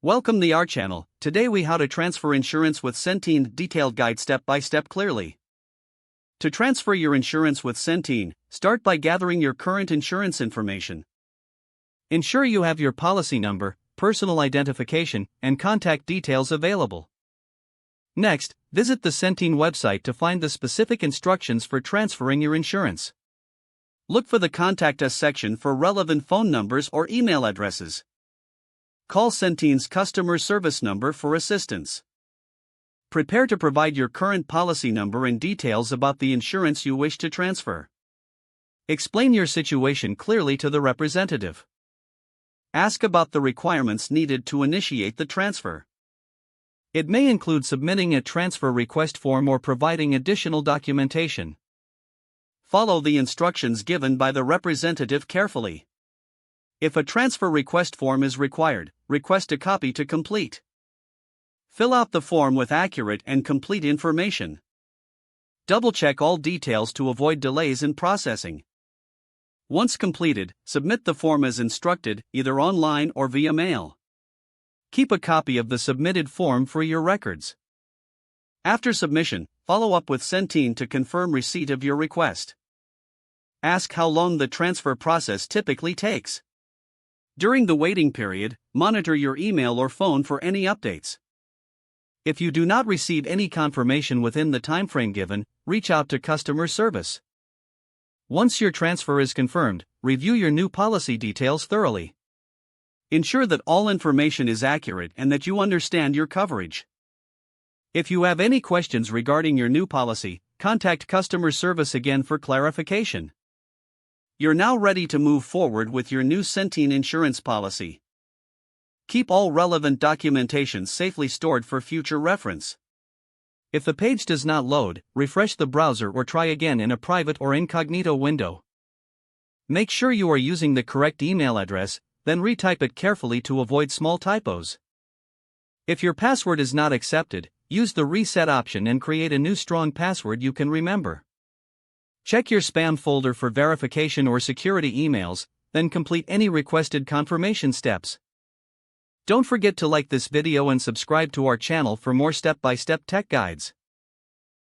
Welcome to our channel. Today we how to transfer insurance with Centene detailed guide step by step clearly. To transfer your insurance with Centene, start by gathering your current insurance information. Ensure you have your policy number, personal identification, and contact details available. Next, visit the Centene website to find the specific instructions for transferring your insurance. Look for the Contact Us section for relevant phone numbers or email addresses. Call Centene's customer service number for assistance. Prepare to provide your current policy number and details about the insurance you wish to transfer. Explain your situation clearly to the representative. Ask about the requirements needed to initiate the transfer. It may include submitting a transfer request form or providing additional documentation. Follow the instructions given by the representative carefully. If a transfer request form is required, request a copy to complete. Fill out the form with accurate and complete information. Double-check all details to avoid delays in processing. Once completed, submit the form as instructed, either online or via mail. Keep a copy of the submitted form for your records. After submission, follow up with Centene to confirm receipt of your request. Ask how long the transfer process typically takes. During the waiting period, monitor your email or phone for any updates. If you do not receive any confirmation within the timeframe given, reach out to customer service. Once your transfer is confirmed, review your new policy details thoroughly. Ensure that all information is accurate and that you understand your coverage. If you have any questions regarding your new policy, contact customer service again for clarification. You're now ready to move forward with your new Centene insurance policy. Keep all relevant documentation safely stored for future reference. If the page does not load, refresh the browser or try again in a private or incognito window. Make sure you are using the correct email address, then retype it carefully to avoid small typos. If your password is not accepted, use the reset option and create a new strong password you can remember. Check your spam folder for verification or security emails, then complete any requested confirmation steps. Don't forget to like this video and subscribe to our channel for more step-by-step tech guides.